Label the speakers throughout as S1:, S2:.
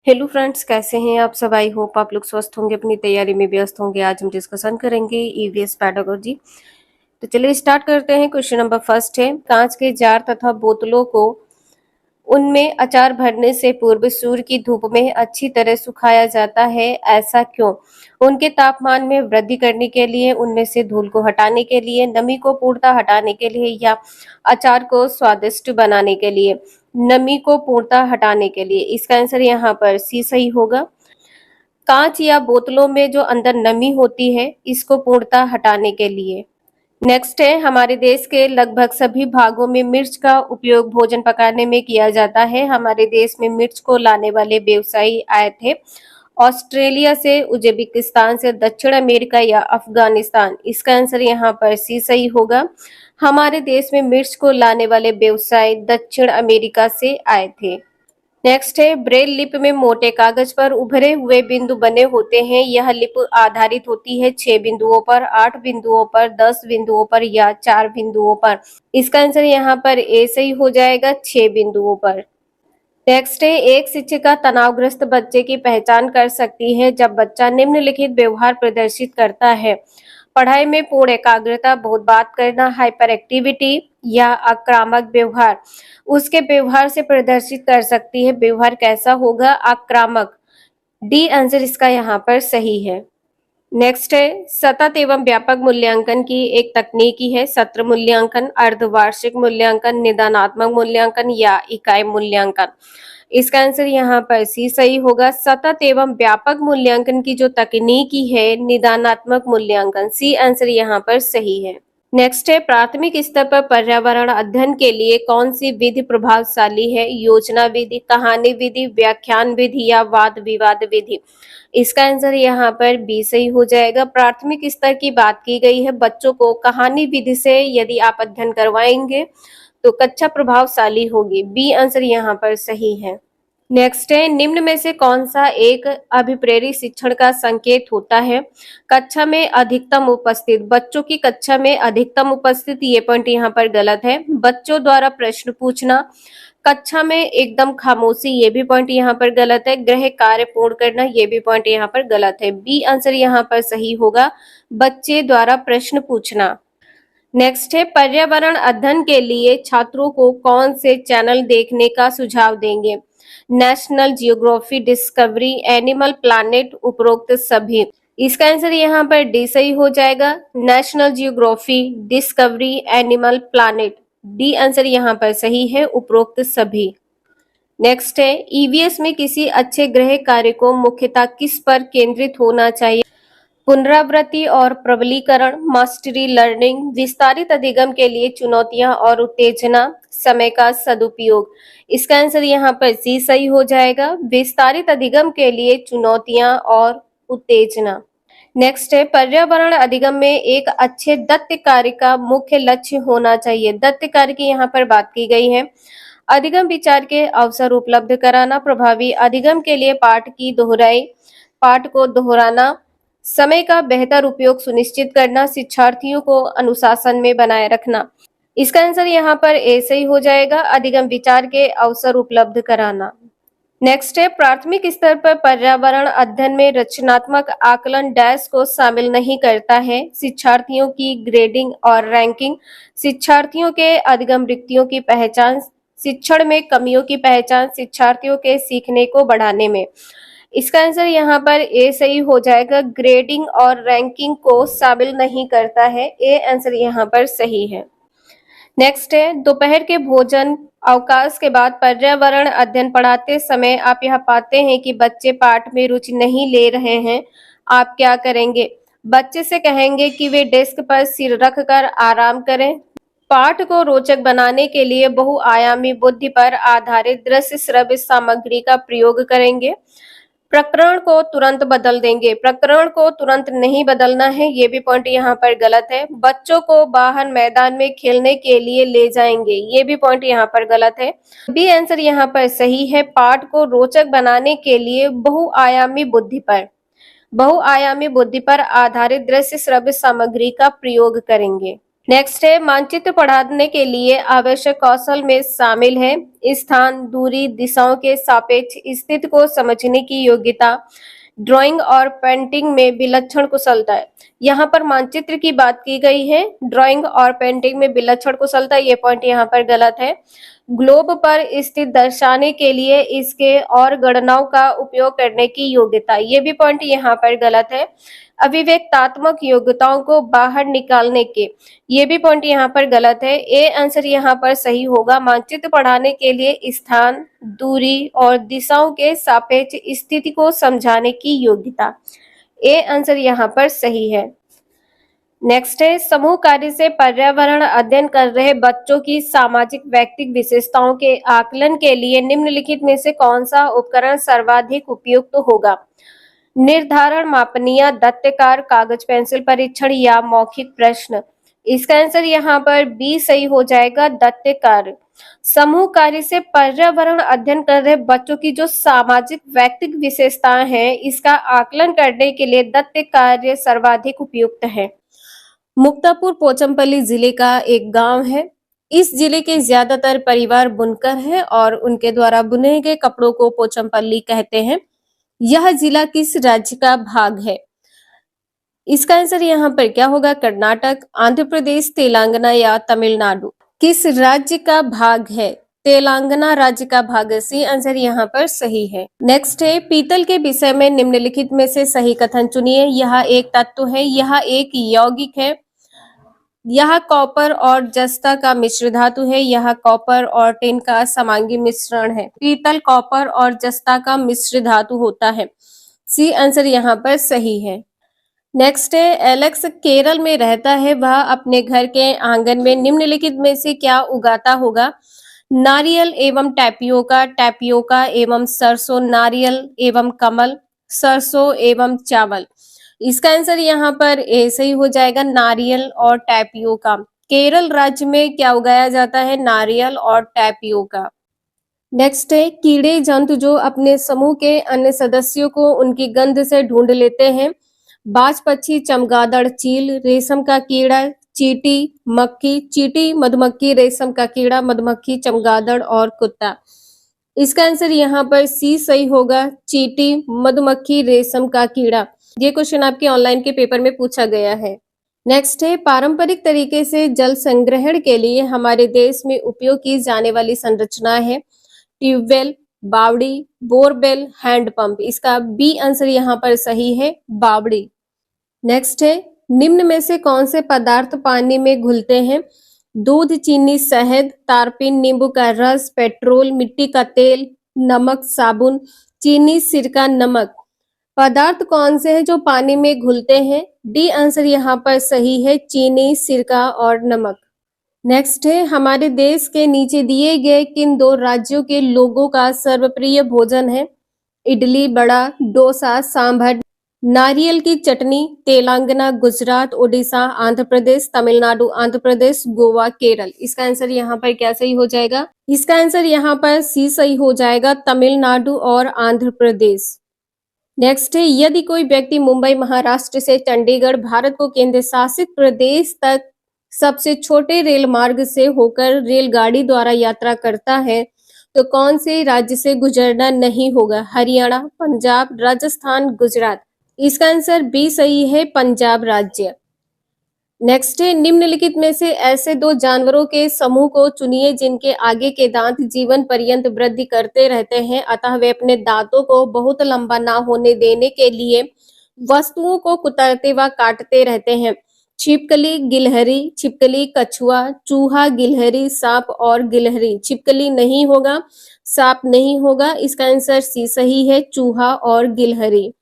S1: Hello friends, कैसे हैं आप सब। आई होप आप लोग स्वस्थ होंगे, अपनी तैयारी में व्यस्त होंगे। आज हम डिस्कशन करेंगे ईवीएस पेडागोजी। तो चलिए स्टार्ट करते हैं। क्वेश्चन नंबर फर्स्ट है, कांच के जार तथा बोतलों को उनमें अचार भरने से पूर्व सूर्य की धूप में अच्छी तरह सुखाया जाता है, ऐसा क्यों? उनके तापमान में वृद्धि करने के लिए, उनमें से धूल को हटाने के लिए, नमी को पूर्णतः हटाने के लिए, या अचार को स्वादिष्ट बनाने के लिए? नमी को पूर्णतः हटाने के लिए। इसका आंसर यहाँ पर सी सही होगा। कांच या बोतलों में जो अंदर नमी होती है, इसको पूर्णतः हटाने के लिए। नेक्स्ट है, हमारे देश के लगभग सभी भागों में मिर्च का उपयोग भोजन पकाने में किया जाता है। हमारे देश में मिर्च को लाने वाले व्यवसायी आए थे ऑस्ट्रेलिया से, उज्बेकिस्तान से, दक्षिण अमेरिका या अफगानिस्तान। इसका आंसर यहाँ पर सी सही होगा। हमारे देश में मिर्च को लाने वाले व्यवसायी दक्षिण अमेरिका से आए थे। नेक्स्ट है, ब्रेल लिप में मोटे कागज पर उभरे हुए बिंदु बने होते हैं। यह लिप आधारित होती है 6 बिंदुओं पर, 8 बिंदुओं पर, 10 बिंदुओं पर या 4 बिंदुओं पर। इसका आंसर यहाँ पर ए सही हो जाएगा, 6 बिंदुओं पर। नेक्स्ट है, एक शिक्षिका तनावग्रस्त बच्चे की पहचान कर सकती है जब बच्चा निम्नलिखित व्यवहार प्रदर्शित करता है। पढ़ाई में पूर्ण एकाग्रता, बहुत बात करना, हाइपर एक्टिविटी या आक्रामक व्यवहार। उसके व्यवहार से प्रदर्शित कर सकती है। व्यवहार कैसा होगा? आक्रामक। डी आंसर इसका यहाँ पर सही है। नेक्स्ट है, सतत एवं व्यापक मूल्यांकन की एक तकनीकी है सत्र मूल्यांकन, अर्धवार्षिक मूल्यांकन, निदानात्मक मूल्यांकन या इकाई मूल्यांकन। इसका आंसर यहाँ पर सी सही होगा। सतत एवं व्यापक मूल्यांकन की जो तकनीकी है निदानात्मक मूल्यांकन। सी आंसर यहाँ पर सही है। नेक्स्ट है, प्राथमिक स्तर पर पर्यावरण अध्ययन के लिए कौन सी विधि प्रभावशाली है? योजना विधि, कहानी विधि, व्याख्यान विधि या वाद विवाद विधि। इसका आंसर यहाँ पर बी सही हो जाएगा। प्राथमिक स्तर की बात की गई है। बच्चों को कहानी विधि से यदि आप अध्ययन करवाएंगे तो कक्षा प्रभावशाली होगी। बी आंसर यहाँ पर सही है। नेक्स्ट है, निम्न में से कौन सा एक अभिप्रेरित शिक्षण का संकेत होता है? कक्षा में अधिकतम उपस्थित, बच्चों की कक्षा में अधिकतम उपस्थित, ये पॉइंट यहाँ पर गलत है। बच्चों द्वारा प्रश्न पूछना, कक्षा में एकदम खामोशी, ये भी पॉइंट यहाँ पर गलत है। गृह कार्य पूर्ण करना, ये भी पॉइंट यहाँ पर गलत है। बी आंसर यहाँ पर सही होगा, बच्चे द्वारा प्रश्न पूछना। नेक्स्ट है, पर्यावरण अध्ययन के लिए छात्रों को कौन से चैनल देखने का सुझाव देंगे? National geography, discovery, animal planet, उपरोक्त सभी। इसका आंसर यहाँ पर डी सही हो जाएगा। National geography, discovery, animal planet. D answer यहाँ पर सही है, उपरोक्त सभी। नेक्स्ट है, ईवीएस में किसी अच्छे गृह कार्य को मुख्यतः किस पर केंद्रित होना चाहिए? पुनरावृत्ति और प्रबलीकरण, मास्टरी लर्निंग, विस्तारित अधिगम के लिए चुनौतियां और उत्तेजना, समय का सदुपयोग। इसका आंसर यहाँ पर सी सही हो जाएगा। विस्तारित अधिगम के लिए चुनौतियां और उत्तेजना। नेक्स्ट है, पर्यावरण अधिगम में एक अच्छे दत्त कार्य का मुख्य लक्ष्य होना चाहिए। दत्त कार्य की यहाँ पर बात की गई है। अधिगम विचार के अवसर उपलब्ध कराना, प्रभावी अधिगम के लिए पाठ को दोहराना, समय का बेहतर उपयोग सुनिश्चित करना, शिक्षार्थियों को अनुशासन में बनाए रखना। इसका आंसर यहाँ पर ए सही हो जाएगा, अधिगम विचार के अवसर उपलब्ध कराना। नेक्स्ट है, प्राथमिक स्तर पर पर्यावरण अध्ययन में रचनात्मक आकलन डैश को शामिल नहीं करता है? शिक्षार्थियों की ग्रेडिंग और रैंकिंग, शिक्षार्थियों के अधिगम रिक्तियों की पहचान, शिक्षण में कमियों की पहचान, शिक्षार्थियों के सीखने को बढ़ाने में। इसका आंसर यहाँ पर ए सही हो जाएगा। ग्रेडिंग और रैंकिंग को शामिल नहीं करता है। ए आंसर यहाँ पर सही है। नेक्स्ट है, दोपहर के भोजन अवकाश के बाद पर्यावरण अध्ययन पढ़ाते समय आप यह पाते हैं कि बच्चे पाठ में रुचि नहीं ले रहे हैं, आप क्या करेंगे? बच्चे से कहेंगे कि वे डेस्क पर सिर रखकर आराम करें। पाठ को रोचक बनाने के लिए बहुआयामी बुद्धि पर आधारित दृश्य श्रव्य सामग्री का प्रयोग करेंगे। प्रकरण को तुरंत बदल देंगे। प्रकरण को तुरंत नहीं बदलना है, ये भी पॉइंट यहाँ पर गलत है। बच्चों को बाहर मैदान में खेलने के लिए ले जाएंगे, ये भी पॉइंट यहाँ पर गलत है। बी आंसर यहाँ पर सही है। पाठ को रोचक बनाने के लिए बहुआयामी बुद्धि पर आधारित दृश्य श्रव्य सामग्री का प्रयोग करेंगे। नेक्स्ट है मानचित्र पढ़ाने के लिए आवश्यक कौशल में शामिल है स्थान, दूरी, दिशाओं के सापेक्ष स्थिति को समझने की योग्यता, ड्राइंग और पेंटिंग में विलक्षण कुशलता है। यहाँ पर मानचित्र की बात की गई है, ड्राइंग और पेंटिंग में विलक्षण कुशलता, ये पॉइंट यहाँ पर गलत है। ग्लोब पर स्थित दर्शाने के लिए इसके और गणनाओं का उपयोग करने की योग्यता, ये भी पॉइंट यहाँ पर गलत है। अभिव्यक्तात्मक योग्यताओं को बाहर निकालने के, ये भी पॉइंट यहाँ पर गलत है। ए आंसर यहाँ पर सही होगा। मानचित्र पढ़ाने के लिए स्थान, दूरी और दिशाओं के सापेक्ष स्थिति को समझाने की योग्यता, ए आंसर यहाँ पर सही है। नेक्स्ट है समूह कार्य से पर्यावरण अध्ययन कर रहे बच्चों की सामाजिक व्यक्तिगत विशेषताओं के आकलन के लिए निम्नलिखित में से कौन सा उपकरण सर्वाधिक उपयुक्त होगा? निर्धारण, मापनीय, दत्तकार, कागज पेंसिल परीक्षण या मौखिक प्रश्न। इसका आंसर यहाँ पर बी सही हो जाएगा, दत्तकार। समूह कार्य से पर्यावरण अध्ययन कर रहे बच्चों की जो सामाजिक व्यक्तिगत विशेषताएं हैं, इसका आकलन करने के लिए दत्त कार्य सर्वाधिक उपयुक्त है। मुक्तापुर पोचमपल्ली जिले का एक गांव है। इस जिले के ज्यादातर परिवार बुनकर हैं और उनके द्वारा बुने गए कपड़ों को पोचमपल्ली कहते हैं। यह जिला किस राज्य का भाग है? इसका आंसर यहाँ पर क्या होगा? कर्नाटक, आंध्र प्रदेश, तेलंगाना या तमिलनाडु। किस राज्य का भाग है? तेलंगाना राज्य का भाग है। सी आंसर यहाँ पर सही है। नेक्स्ट है पीतल के विषय में निम्नलिखित में से सही कथन चुनिए। यह एक तत्व है, यह एक यौगिक है, यह कॉपर और जस्ता का मिश्र धातु है, यह कॉपर और टिन का समांगी मिश्रण है। पीतल कॉपर और जस्ता का मिश्र धातु होता है। सी आंसर यहाँ पर सही है। नेक्स्ट है एलेक्स केरल में रहता है, वह अपने घर के आंगन में निम्नलिखित में से क्या उगाता होगा? नारियल एवं टैपियोका, टैपियोका एवं सरसों, नारियल एवं कमल, सरसों एवं चावल। इसका आंसर यहाँ पर ए सही हो जाएगा, नारियल और टैपियोका। केरल राज्य में क्या उगाया जाता है? नारियल और टैपियोका। नेक्स्ट है कीड़े जंतु जो अपने समूह के अन्य सदस्यों को उनकी गंध से ढूंढ लेते हैं। बाज पक्षी, चमगादड़, चील, रेशम का कीड़ा, चींटी, मक्खी, चींटी, मधुमक्खी, रेशम का कीड़ा, मधुमक्खी, चमगादड़ और कुत्ता। इसका आंसर यहाँ पर सी सही होगा, चींटी, मधुमक्खी, रेशम का कीड़ा। ये क्वेश्चन आपके ऑनलाइन के पेपर में पूछा गया है। नेक्स्ट है पारंपरिक तरीके से जल संग्रहण के लिए हमारे देश में उपयोग की जाने वाली संरचना है ट्यूबवेल, बावड़ी, बोरवेल, हैंडपंप। इसका बी आंसर यहाँ पर सही है, बावड़ी। नेक्स्ट है निम्न में से कौन से पदार्थ पानी में घुलते हैं? दूध, चीनी, शहद, तारपीन, नींबू का रस, पेट्रोल, मिट्टी का तेल, नमक, साबुन। चीनी, सिरका, नमक। पदार्थ कौन से हैं जो पानी में घुलते हैं? डी आंसर यहाँ पर सही है, चीनी, सिरका और नमक। नेक्स्ट है हमारे देश के नीचे दिए गए किन दो राज्यों के लोगों का सर्वप्रिय भोजन है? इडली, बड़ा, डोसा, सांभर। नारियल की चटनी, तेलंगाना, गुजरात, ओडिशा, आंध्र प्रदेश, तमिलनाडु, आंध्र प्रदेश, गोवा, केरल। इसका आंसर यहाँ पर क्या सही हो जाएगा? इसका आंसर यहाँ पर सी सही हो जाएगा, तमिलनाडु और आंध्र प्रदेश। नेक्स्ट है यदि कोई व्यक्ति मुंबई महाराष्ट्र से चंडीगढ़ भारत को केंद्र शासित प्रदेश तक सबसे छोटे रेल मार्ग से होकर रेलगाड़ी द्वारा यात्रा करता है तो कौन से राज्य से गुजरना नहीं होगा? हरियाणा, पंजाब, राजस्थान, गुजरात। इसका आंसर बी सही है, पंजाब राज्य। नेक्स्ट है निम्नलिखित में से ऐसे दो जानवरों के समूह को चुनिए जिनके आगे के दांत जीवन पर्यंत वृद्धि करते रहते हैं, अतः वे अपने दांतों को बहुत लंबा ना होने देने के लिए वस्तुओं को कुतरते व काटते रहते हैं। छिपकली, गिलहरी, छिपकली, कछुआ, चूहा, गिलहरी, सांप और गिलहरी। छिपकली नहीं होगा, सांप नहीं होगा। इसका आंसर सी सही है, चूहा और गिलहरी।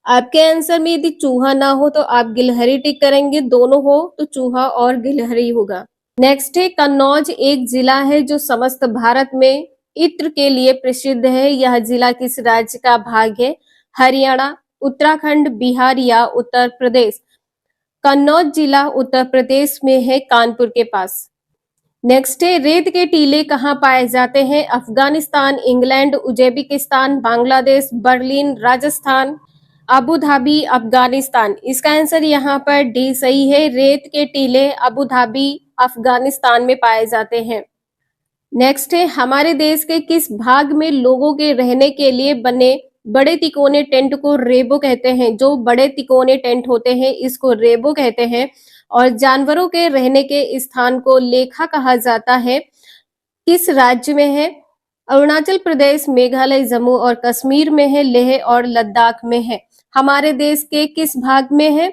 S1: आपके आंसर में यदि चूहा ना हो तो आप गिलहरी टिक करेंगे, दोनों हो तो चूहा और गिलहरी होगा। नेक्स्ट है कन्नौज एक जिला है जो समस्त भारत में इत्र के लिए प्रसिद्ध है। यह जिला किस राज्य का भाग है? हरियाणा, उत्तराखंड, बिहार या उत्तर प्रदेश। कन्नौज जिला उत्तर प्रदेश में है, कानपुर के पास। नेक्स्ट है रेत के टीले कहाँ पाए जाते हैं? Afghanistan, England, Uzbekistan, Bangladesh, Berlin, Rajasthan. Abu Dhabi Afghanistan. इसका आंसर यहाँ पर डी सही है। रेत के टीले अबू धाबी अफगानिस्तान में पाए जाते हैं। नेक्स्ट है, हमारे देश के किस भाग में लोगों के रहने के लिए बने बड़े तिकोने टेंट को रेबो कहते हैं। जो बड़े तिकोने टेंट होते हैं इसको रेबो कहते हैं। और जानवरों के रहने के स्थान को लेखा कहा जाता है। किस राज्य में है? अरुणाचल प्रदेश, मेघालय, जम्मू और कश्मीर में है, लेह और लद्दाख में है। हमारे देश के किस भाग में है?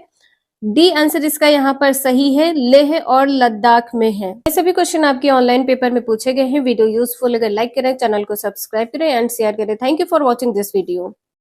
S1: डी आंसर इसका यहाँ पर सही है, लेह और लद्दाख में है। ये सभी क्वेश्चन आपके ऑनलाइन पेपर में पूछे गए हैं। वीडियो यूजफुल अगर लाइक करें, चैनल को सब्सक्राइब करें एंड शेयर करें। Thank you for watching this video.